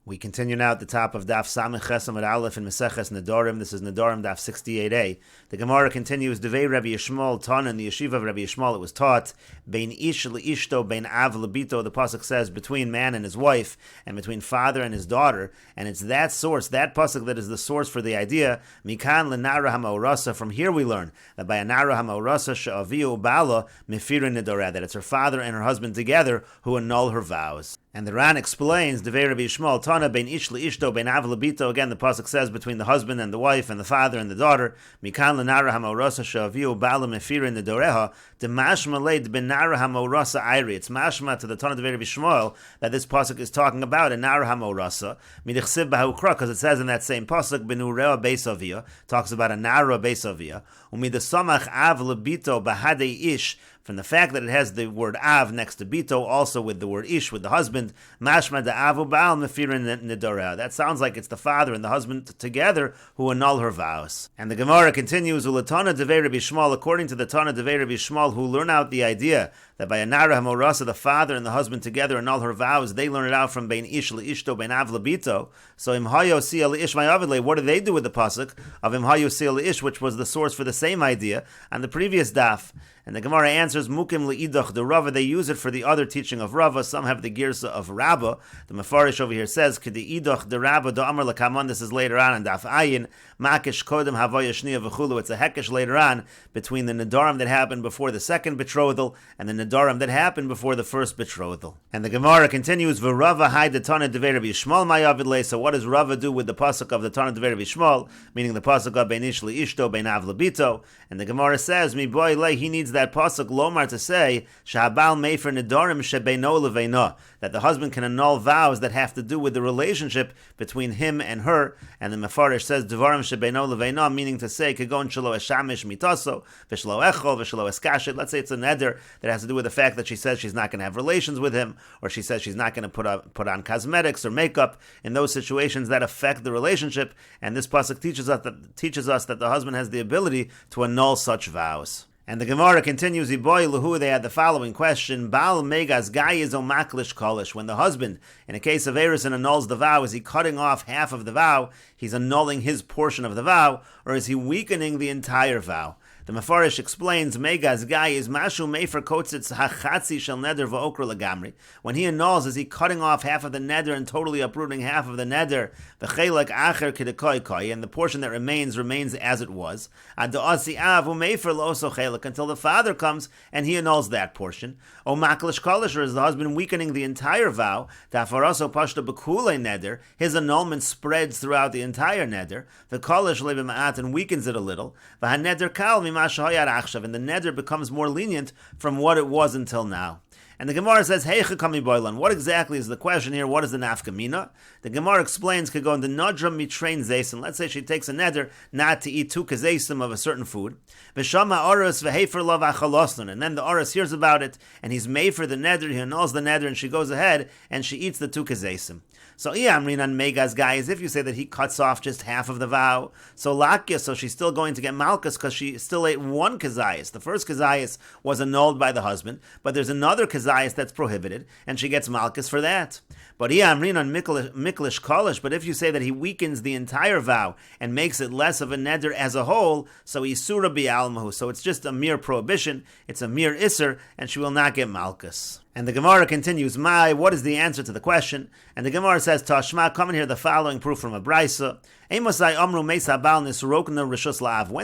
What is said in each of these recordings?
We continue now at the top of Daf Samech Amud Aleph in Meseches Nedarim. This is Nedarim Daf 68a. The Gemara continues, Devei Rabbi Yishmael Tan, in the yeshiva of Rabbi Yishmael it was taught, Bein ish leishto, bein av lebito, the pasuk says, between man and his wife, and between father and his daughter, and it's that source, that pasuk that is the source for the idea, Mikan lenara hamaorasa, from here we learn, that by a nara hamaorasa she'aviu bala mefirin nedorah, that it's her father and her husband together who annul her vows. And the Ran explains, Devei Rabbi Yishmael Tana bein ish leishto bein av lebito. Again, the pasuk says between the husband and the wife, and the father and the daughter. Mikan lenara hamaorasa she'aviu bala mefirin nedoreha. The mashma leid benara hamaorasa ayri. It's mashma to the Tana Devei Rabbi Yishmael that this pasuk is talking about a nara hamaorasa. Midichsiv bahukra, because it says in that same pasuk benurea beisavia, talks about a nara beisavia. Umidasamach av lebito bahadei ish. From the fact that it has the word av next to bito, also with the word ish, with the husband, mashma da avu baal mefirin nedorah. That sounds like it's the father and the husband together who annul her vows. And the Gemara continues, ulatana devei Rabbi Yishmael, according to the Tana devei Rabbi Yishmael, who learn out the idea that by a nara hamorasa, the father and the husband together annul her vows, they learn it out from bein ish leishto, bein av lebito. So im hayo sia leish mayavidle, what do they do with the pasuk of im hayo sia leish, which was the source for the same idea on the previous daf? And the Gemara answers, Mukim le'idach the Rava, they use it for the other teaching of Rava. Some have the girsa of Rabba. The Mefarish over here says, K'di idach the Rabba do amar l'kaman. This is later on in Daf Ayin. Makish kodem havoya shniya v'chulu. It's a hekesh later on between the Nedarim that happened before the second betrothal and the Nedarim that happened before the first betrothal. And the Gemara continues, V'Rava hai the Tana devei Rabbi Yishmael mayavidle. So what does Rava do with the pasuk of the Tana devei Rabbi Yishmael, meaning the pasuk of bein ish leishto, bein av lebito? And the Gemara says, Mi boy le, he needs that pasuk lomar to say shahabal mefer nedarim shebeino leveino, that the husband can annul vows that have to do with the relationship between him and her. And the Mefarish says devarim shebeino leveino, meaning to say kegon shelo eshamish mitaso v'shelo echol v'shelo eskashet. Let's say it's a neder that has to do with the fact that she says she's not going to have relations with him, or she says she's not going to put on cosmetics or makeup. In those situations that affect the relationship, and this pasuk teaches us that the husband has the ability to annul such vows. And the Gemara continues, Iboy Lahu, they had the following question, Baal Megas Gayiz O Maklish Kolish. When the husband, in a case of Erison, annuls the vow, is he cutting off half of the vow? He's annulling his portion of the vow, or is he weakening the entire vow? The Mefarish explains, Megas Gayiz Mashu Mefer Kotzitz Hachatzi Shel Neder V'Okra Lagamri. When he annuls, is he cutting off half of the neder and totally uprooting half of the neder? V'Chelak Acher K'Dekoi Koi, and the portion that remains as it was. Ad Da'asi Av U'Mefer Lo'oso Chelak, until the father comes and he annuls that portion. O Maklish Kolish, or is the husband weakening the entire vow? Ta'faraso Pashta B'Kulei Neder, his annulment spreads throughout the entire neder. The Kolish Lebima'at, and weakens it a little. V'Haneder Kal and the neder becomes more lenient from what it was until now. And the Gemara says, Heicha kami boilan. What exactly is the question here? What is the nafkamina? The Gemara explains, could go into nadra mitrain zaysim. Let's say she takes a neder not to eat two kazaysim of a certain food. V'shama oras v'hefer lav achalosnan. And then the oras hears about it, and he's made for the neder, he annuls the neder, and she goes ahead, and she eats the two kazaysim. So Amrinan Megas guy is if you say that he cuts off just half of the vow. So Lakya, so she's still going to get Malkus because she still ate one kazayas. The first kazayas was annulled by the husband, but there's another kazayas that's prohibited, and she gets Malkus for that. But Amrinan Miklish Kolish, but if you say that he weakens the entire vow and makes it less of a neder as a whole, so Isura Bi'almahu, so it's just a mere prohibition, it's a mere Isser, and she will not get Malkus. And the Gemara continues, what is the answer to the question? And the Gemara says, Tashma, come and hear the following proof from a Braisa. When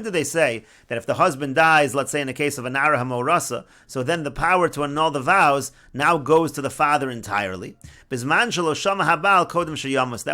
did they say that if the husband dies, let's say in the case of a Nara Hamorasa, so then the power to annul the vows now goes to the father entirely? That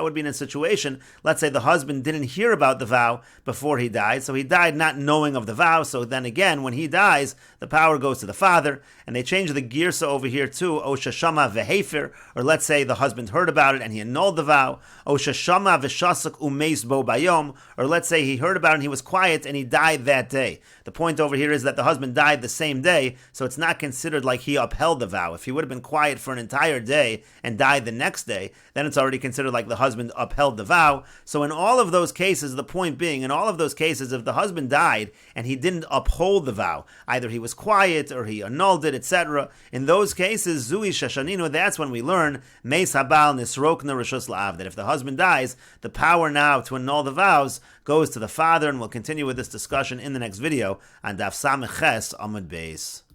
would be in a situation, let's say the husband didn't hear about the vow before he died, so he died not knowing of the vow, so then again, when he dies, the power goes to the father, and they change the girsa over here to Oshashama vehefer, or let's say the husband heard about it and he annulled the vow, Oshashama veshasak umeis bo bayom, or let's say he heard about it and he was quiet and he died that day. The point over here is that the husband died the same day, so it's not considered like he upheld the vow. If he would have been quiet for an entire day and died the next day, then it's already considered like the husband upheld the vow. So in all of those cases, the point being, in all of those cases, if the husband died and he didn't uphold the vow, either he was quiet or he annulled it, etc., in those cases, cases, Zui Shashaninu, that's when we learn Meis Habal Nisrokna Rishus La'av, that if the husband dies, the power now to annul the vows goes to the father, and we'll continue with this discussion in the next video on Daf Sameches Amud Beis.